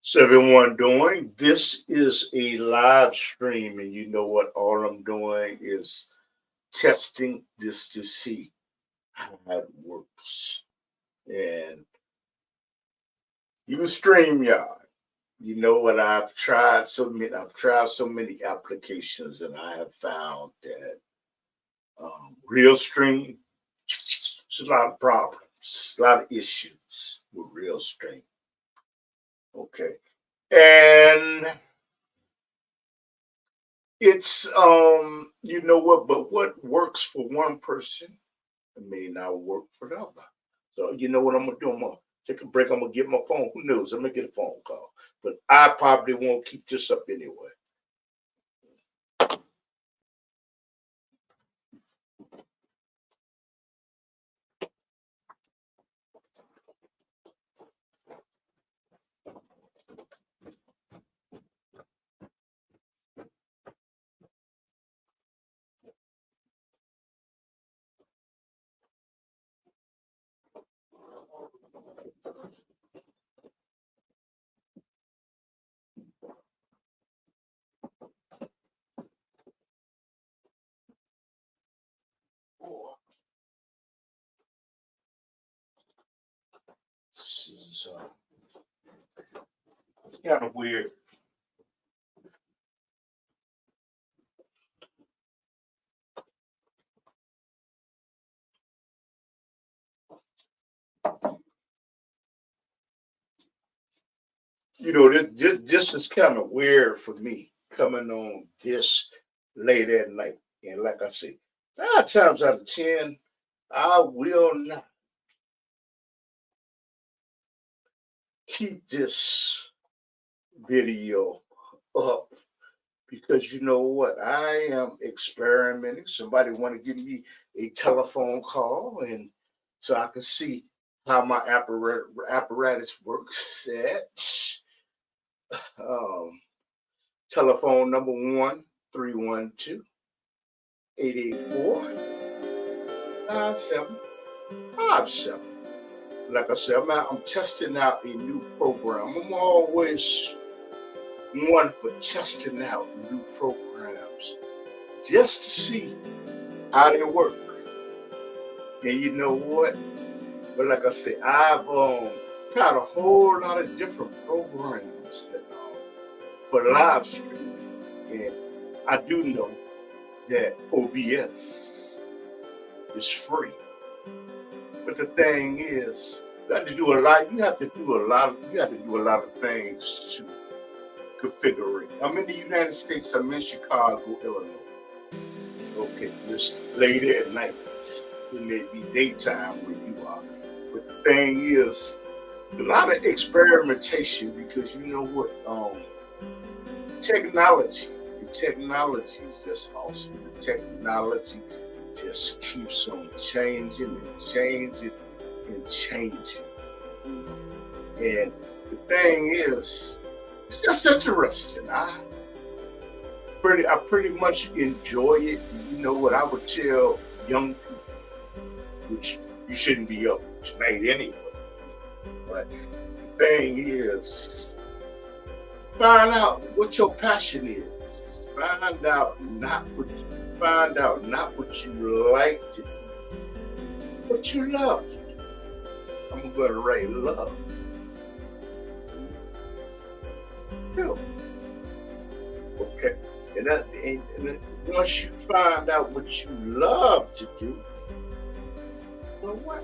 So everyone doing? This is a live stream, and you know what? All I'm doing is testing this to see how it works. And you stream y'all. You know what? I've tried so many applications, and I have found that Real Stream. There's a lot of problems, a lot of issues with Real Stream. Okay, and it's you know what, but what works for one person may not work for the other. So you know what I'm gonna do? I'm gonna take a break. I'm gonna get my phone. Who knows? I'm gonna get a phone call. But I probably won't keep this up anyway. So it's kind of weird. You know, this is kind of weird for me coming on this late at night. And like I said, 9 times out of 10, I will not keep this video up because you know what? I am experimenting. Somebody want to give me a telephone call, and so I can see how my apparatus works. At um, telephone number 1-312-884-9757. Like I said, I'm testing out a new program. I'm always one for testing out new programs just to see how they work. And you know what? But like I said, I've tried a whole lot of different programs for live streaming, and I do know that OBS is free. But the thing is, you have to do a lot. You have to do a lot. You have to do a lot of things to configure it. I'm in the United States. I'm in Chicago, Illinois. Okay, it's late at night. It may be daytime where you are. But the thing is, a lot of experimentation because you know what? Technology. The technology is just awesome. The technology just keeps on changing and changing and changing. And the thing is, it's just interesting. I pretty much enjoy it. You know what I would tell young people, which you shouldn't be up tonight anyway. But the thing is, find out what your passion is. Find out not what you like to do, what you love. I'm gonna write love. Real. Okay. And once you find out what you love to do, well, what?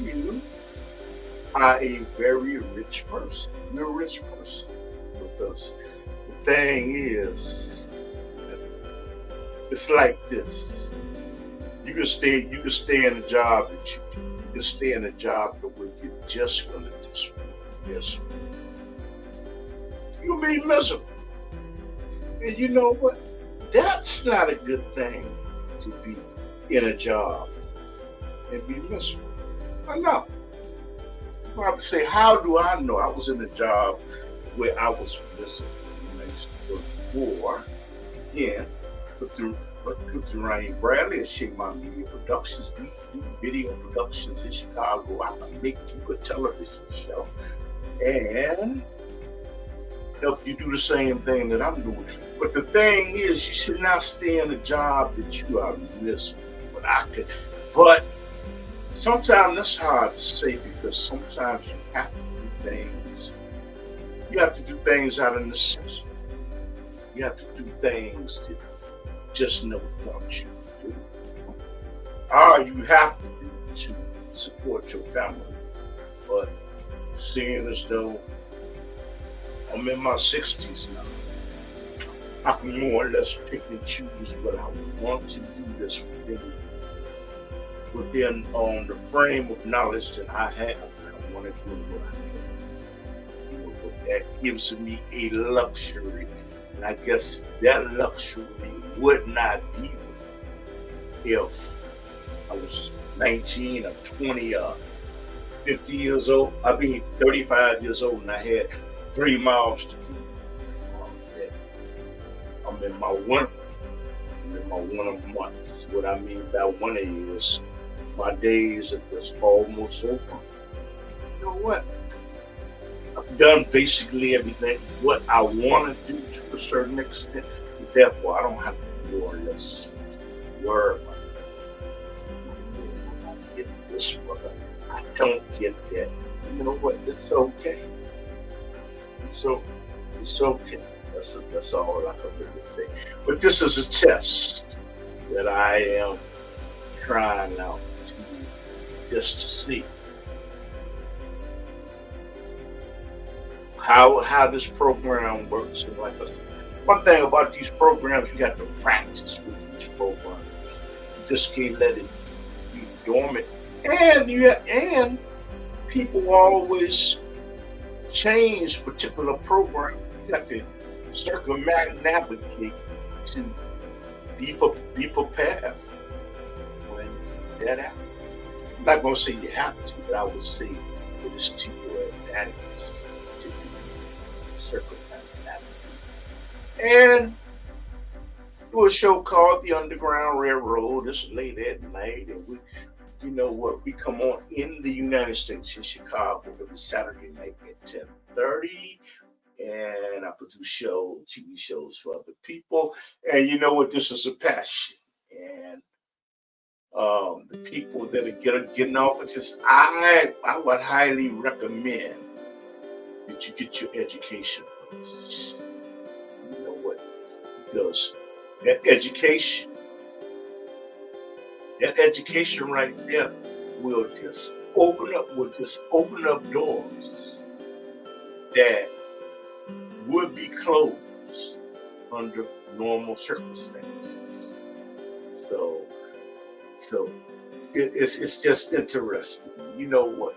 You are a very rich person. You're a rich person because the thing is, it's like this. You can stay in a job that you do. You can stay in a job where you're just gonna just miserable. You'll be miserable. And you know what? That's not a good thing to be in a job and be miserable. I know. I would say, how do I know? I was in a job where I was miserable. I used to work for, again, put through Ryan Bradley and Shake My Media Productions, do video productions in Chicago. I make you a television show. and help you do the same thing that I'm doing. But the thing is, you should not stay in a job that you are miserable. But sometimes that's hard to say because sometimes you have to do things. You have to do things out of necessity. You have to do things that just never thought you would do. Or you have to do to support your family. But seeing as though I'm in my 60s now, I can more or less pick and choose what I want to do this within the frame of knowledge that I have. I want to do what I have. You know, but that gives me a luxury. And I guess that luxury would not be if I was 19 or 20 or 50 years old. I mean 35 years old and I had 3 miles to do. I'm in my winter. I'm in my winter months. What I mean by winter is my days are just almost over. You know what? I've done basically everything what I want to do to a certain extent. Therefore, I don't have to more or less worry about I get this, brother. I don't get that. You know what? It's okay. It's okay. That's all I can really say. But this is a test that I am trying out just to see how this program works. And like I said, one thing about these programs, you got to practice with these programs. You just can't let it be dormant. And people always change particular programs. You got to circumnavigate to be prepared when that happens. I'm not going to say you have to, but I would say it is to your advantage to circumnavigate. And do a show called The Underground Railroad. It's late at night, and you know what? We come on in the United States in Chicago every Saturday night at 10:30. And I produce TV shows for other people. And you know what? This is a passion. And the people that are getting off of this, I would highly recommend that you get your education. You know what? Because that education right there will just open up doors that would be closed under normal circumstances. So it's just interesting. You know what?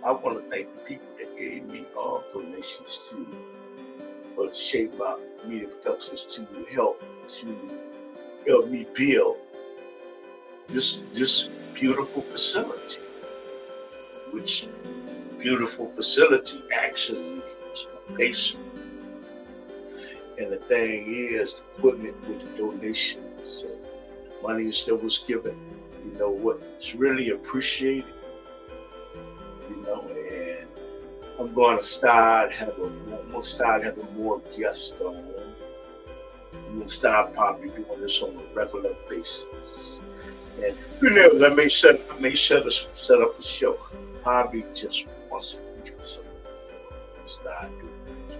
I want to thank the people that gave me donations to Shape Up Media Productions to help me build this beautiful facility. Which beautiful facility actually is my basement. And the thing is, putting it with the donations and the money that was given, you know what, it's really appreciated. You know, and I'm going to start having more guests on. I'm going to start probably doing this on a regular basis. And who knows, I may set up a show probably just once a week or something.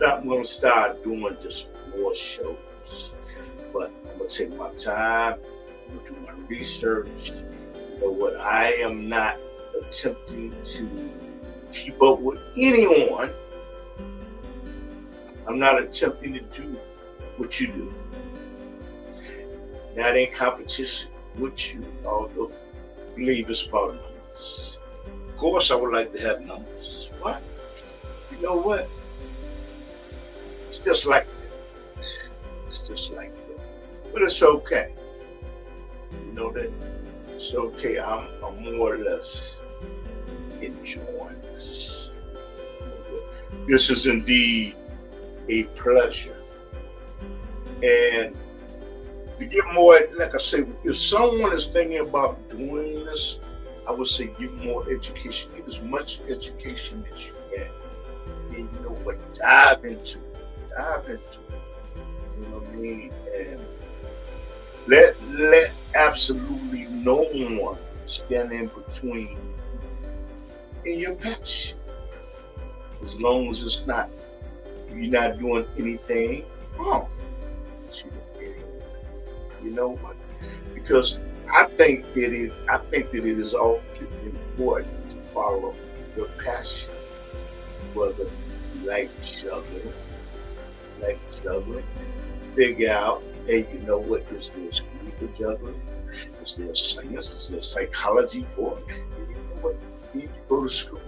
I'm going to start doing just more shows. But I'm going to take my time. I'm going to do my research. You know what? I am not attempting to keep up with anyone. I'm not attempting to do what you do. That ain't competition with you, although I believe it's about numbers. Of course, I would like to have numbers. What? You know what? It's just like that. It's just like that. But it's okay. You know that? It's okay. I'm more or less enjoying this. This is indeed a pleasure. And to get more, like I say, if someone is thinking about doing this, I would say give more education. Get as much education as you can. And you know what? Dive into it. Dive into it. You know what I mean? And let absolutely no one stand in between in your passion. As long as it's not you're not doing anything wrong. You know what? Because I think that it is often important to follow your passion, whether you like juggling, figure out, hey, you know what, is there a school for juggling? Is there science? Is there psychology for it? And you know what? You need to go to school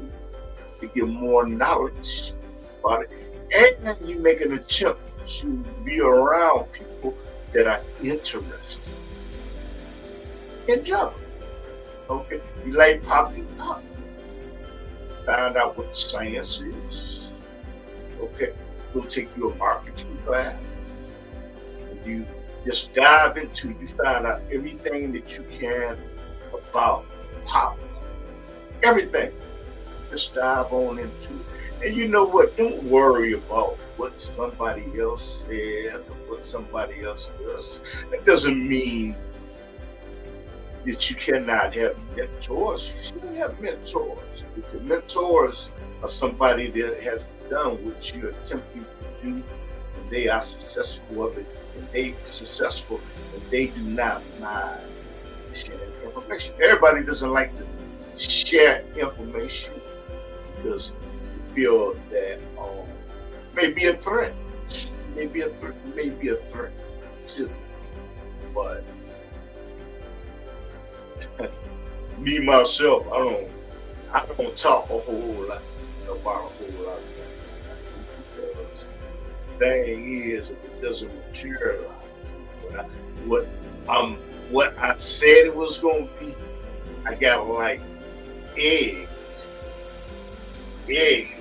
to get more knowledge about it. And you make an attempt to be around people that are interested in juggling. Okay? You like popping up. Find out what science is. Okay? We'll take you a marketing class. And you just dive into, you find out everything that you can about pop. Everything. Just dive on into it. And you know what? Don't worry about what somebody else says or what somebody else does. That doesn't mean that you cannot have mentors. You should have mentors. If your mentors are somebody that has done what you're attempting to do, and they are successful of it, and they do not mind sharing information. Everybody doesn't like to share information because you feel that may be a threat. Maybe a threat to them. But me myself, I don't talk a whole lot about a whole lot of things because the thing is, if it doesn't materialize, what what I said it was gonna be, I got like egg,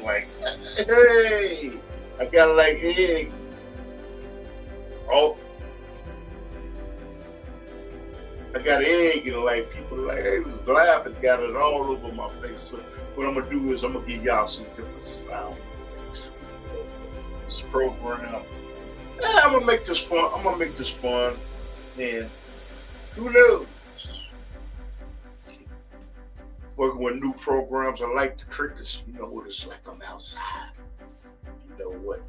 like hey, I got like egg. Oh, I got egg and like people like they was laughing, got it all over my face. So what I'm gonna do is I'm gonna give y'all some different sound effects. This program. Yeah, I'm gonna make this fun. And who knows? Working with new programs, I like the crickets. You know what it's like I'm outside. You know what?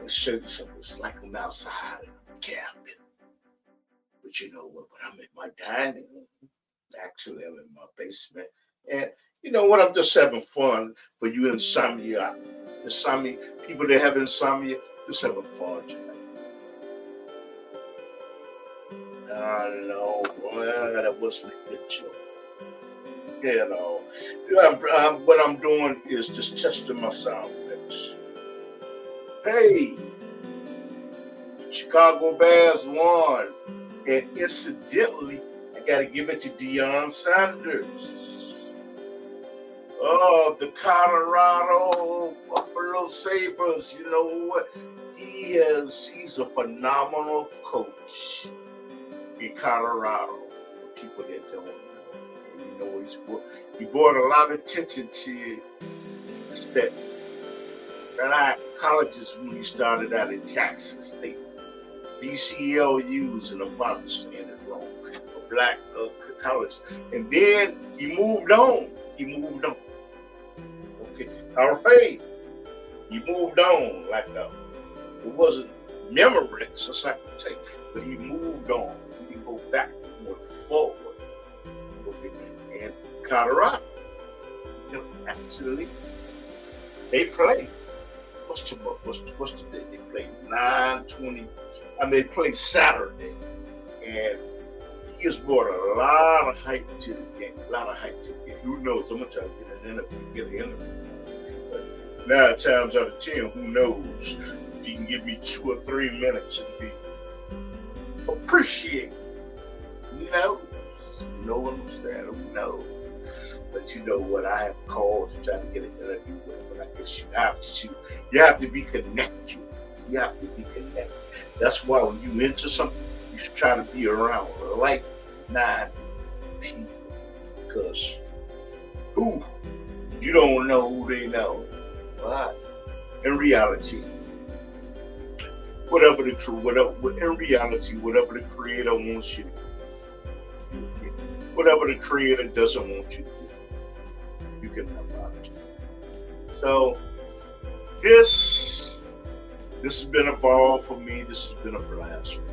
I'll show you something. It's like I'm outside and I'm camping. But you know what? When I'm in my dining room, actually I'm in my basement. And you know what? I'm just having fun for you insomnia. People that have insomnia, just having fun tonight. I know, boy, that wasn't a good joke. You know, what I'm doing is just testing my sound effects. Hey, Chicago Bears won. And incidentally, I got to give it to Deion Sanders. Oh, the Colorado Buffalo Sabres. You know what? He's a phenomenal coach in Colorado. For people that don't know. And you know, he brought a lot of attention to that colleges when he started out in Jackson State. BCLUs, and I'm probably saying it wrong, a black college. And then he moved on. Okay. All right. He moved on like it wasn't Memorex, just like the tape, but he moved on. He didn't go back, he went forward. Okay. And Colorado, you know, actually, they play. What's the day? They play 9/20. They play Saturday, and he has brought a lot of hype to the game. Who knows? I'm gonna try to get an interview. But 9 times out of 10, who knows? If you can give me 2 or 3 minutes, it'd be appreciated. Who knows? No one understands. Who knows? But you know what? I have called to try to get an interview with, but I guess you have to be connected. You have to be connected. That's why when you into something, you should try to be around like-minded people. Because you don't know who they know. But In reality, whatever whatever the creator wants you to do, whatever the creator doesn't want you to do, you can help out. So this has been a ball for me. This has been a blast for me.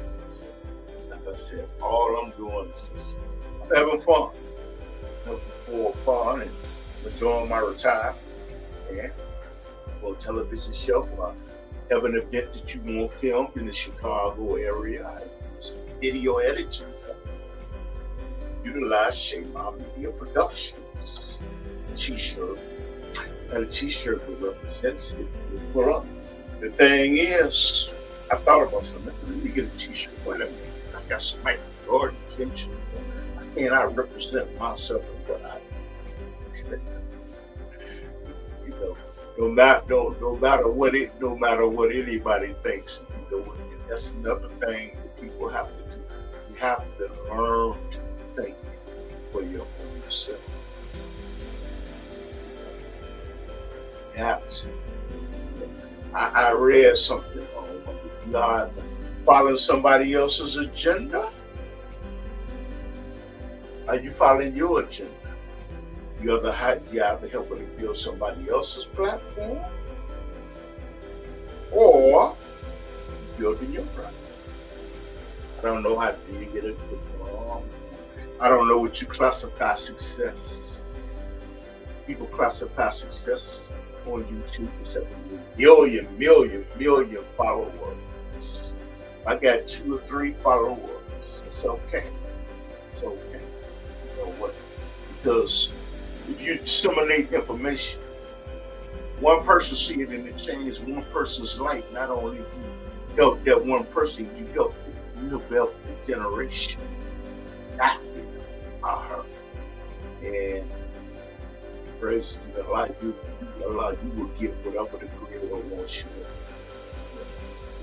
Like I said, all I'm doing is I'm having fun. For fun and enjoying my retirement. And for a television show, have an event that you want filmed in the Chicago area. I use video editing. Utilize Shema Media Productions t-shirt. And a t-shirt that represents it. Pull up. The thing is, I thought about something. Let me get a t-shirt. Wait a minute. I got some Michael Jordan attention. And I represent myself and what I do. You know, no matter what anybody thinks, you know, that's another thing that people have to do. You have to learn to think for your own self. You have to. I read something on God following somebody else's agenda. Are you following your agenda? You either helping to build somebody else's platform, or building your platform. I don't know how do you get it wrong. I don't know what you classify success. People classify success on YouTube as million followers. I got 2 or 3 followers. It's okay. It's okay. You know what? Because if you disseminate information, one person see it and it changes one person's life. Not only you help that one person, you help the generation after her. And praise to the life you will get whatever the creator wants you to,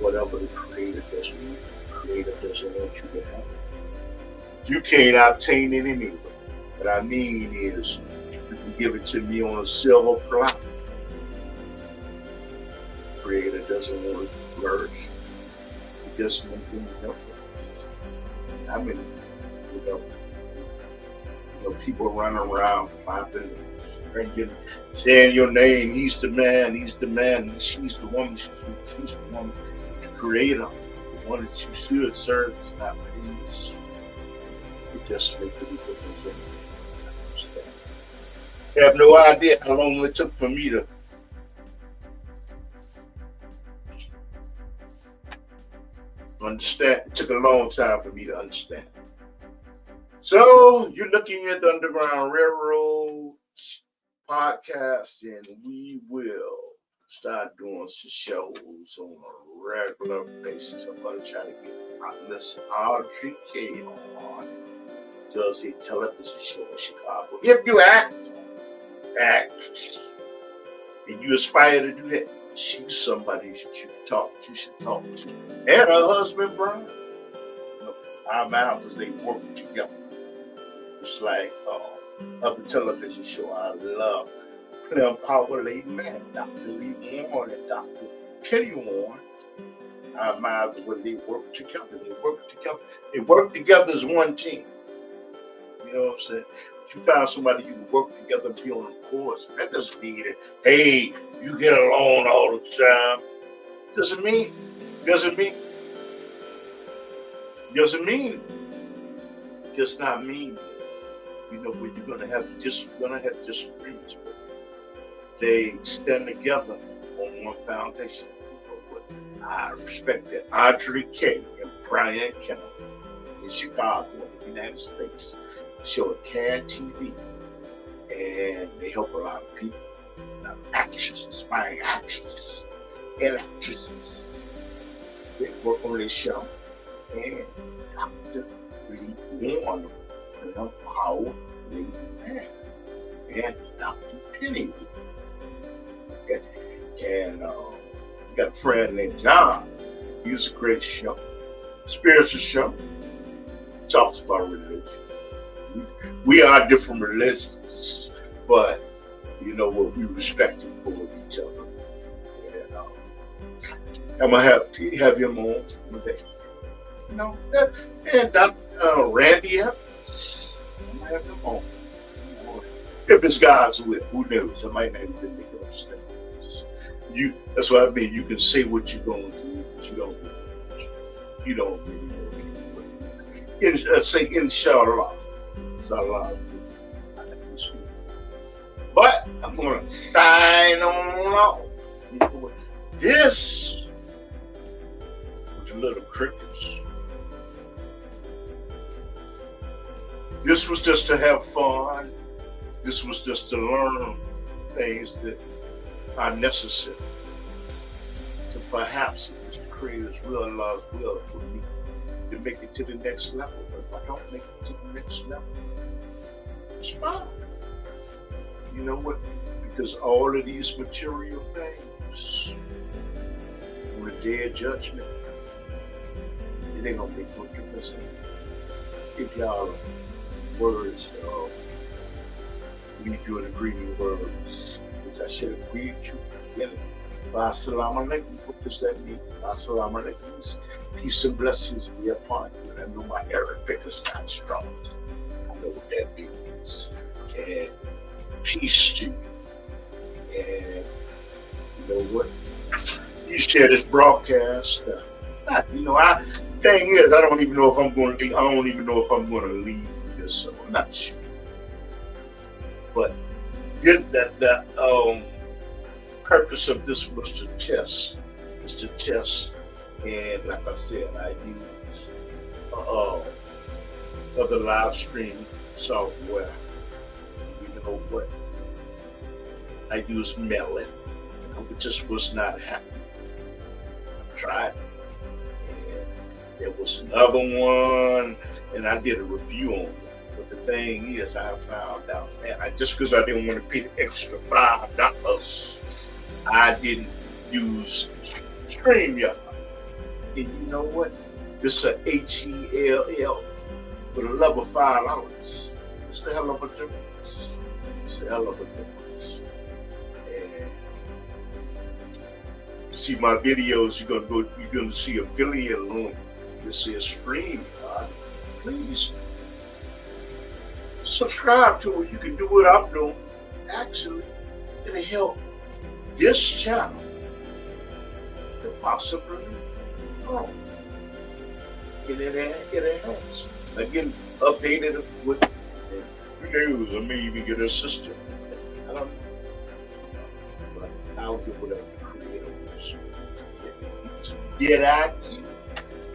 whatever the creator doesn't want you to have. You can't obtain it anyway. What I mean is, you can give it to me on a silver platter. The creator doesn't want to flourish. He doesn't want to do nothing. I mean, you know, people running around clapping and saying your name. He's the man. She's the woman. She's the woman. The creator, the one that you should serve, is not pleased. It just makes a difference. I have no idea how long it took for me to understand. It took a long time for me to understand. So you're looking at the Underground Railroad podcast, and we will start doing some shows on a regular basis. I'm going to try to get Miss RGK on. Does a television show in Chicago. If you act, and you aspire to do that, she's somebody you should talk to. And her husband, Brian. I'm out because they work together. It's like other television show I love. Clem Power Lady Man, Dr. Lee Warren and Dr. Kenny Warren. I'm out when they work together. They work together as one team. You know what I'm saying? If you find somebody you can work together and be on the course, that doesn't mean that, hey, you get along all the time. Doesn't mean. Does not mean. You know, when you're gonna have disagreements, but they stand together on one foundation. I respect that. Audrey K and Brian Kennedy in Chicago, in the United States, show at CAN TV, and they help a lot of people, actors, aspiring actors, and actresses. They work on this show, and Dr. Lee Warren, Power Lady Man, and Dr. Penny. And got a friend named John. He's a great show, spiritual show. Talks about religion. We are different religions, but you know what? We respect and for each other. And I'm gonna have him on today. You know, and Dr. Randy Evans. I'm gonna have him on. If it's God's will, who knows? I might not even make those steps. That's what I mean. You can say what you're gonna do, but you don't. You don't really know if you will. Say inshallah. Inshallah. But I'm gonna sign on off. This was Little Crickets. This was just to have fun. This was just to learn things that are necessary to perhaps the Creator's will, Allah's will for me to make it to the next level. But if I don't make it to the next level, it's fine. You know what? Because all of these material things, on the day of judgment, it ain't gonna make no difference. If y'all are words lead you in agreeing words, which I should have agreed you together. Assalamu alaikum. What does that mean? Assalamu alaikum. Peace and blessings be upon you. And I know my Arabic is not strong. I know what that means. And peace to you. And you know what? You share this broadcast. Thing is, I don't even know if I'm going to leave this. So I'm not sure. But the purpose of this was to test. And like I said, I use other live stream software. You know what? I used Melon. It just was not happening. I tried. And there was another one, and I did a review on it. But the thing is, I found out, man, just because I didn't want to pay the extra $5, I didn't use StreamYard. And you know what? This is a HELL with a level $5. It's a hell of a difference. And see my videos, you're gonna see affiliate link. It says StreamYard. Please subscribe to it. You can do what I'm doing. Actually, it'll help this channel to possibly grow. And it helps. Again, updated with news. I may even get an assistant. I don't know. But I'll get whatever the creator wants. vidIQ.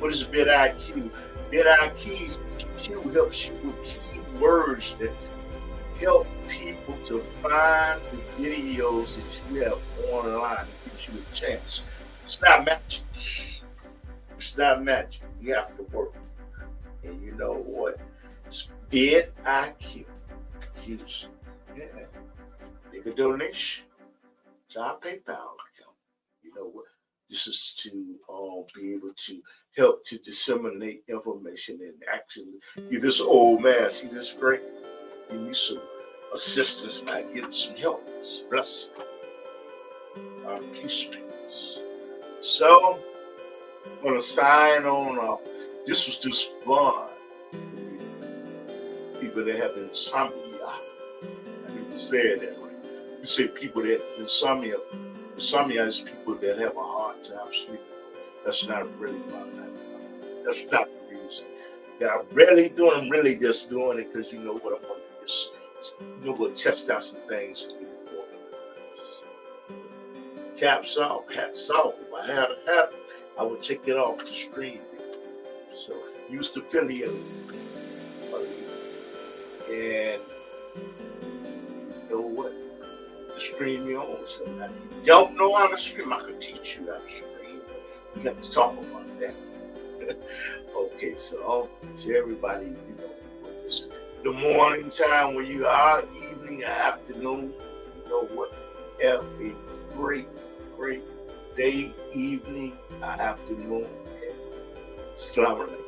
What is vidIQ? vidIQ helps you with keywords that help people to find the videos that you have online. It gives you a chance. It's not magic. You have to work. And you know what? It's vidIQ. Use make a donation to our PayPal account. You know what? This is to be able to help to disseminate information and actually give this old man, see this great, give me some assistance and I get some help. Bless our peace. So I'm gonna sign on off. This was just fun. People that have insomnia. I need to say it that way. You say people that insomnia is people that have a hard time sleeping. That's not really that's not the reason. That I'm really just doing it because you know what I'm going to just, we'll test out some things. Caps off, hats off. If I had a hat, I would take it off the stream. So use the affiliate. And you know what? Stream your own. So if you don't know how to stream, I can teach you how to stream. We have to talk about that. Okay, so to everybody, you know, it's the morning time when you are, evening, afternoon, you know what? Have a great day, evening, afternoon, and Assalamu alaikum.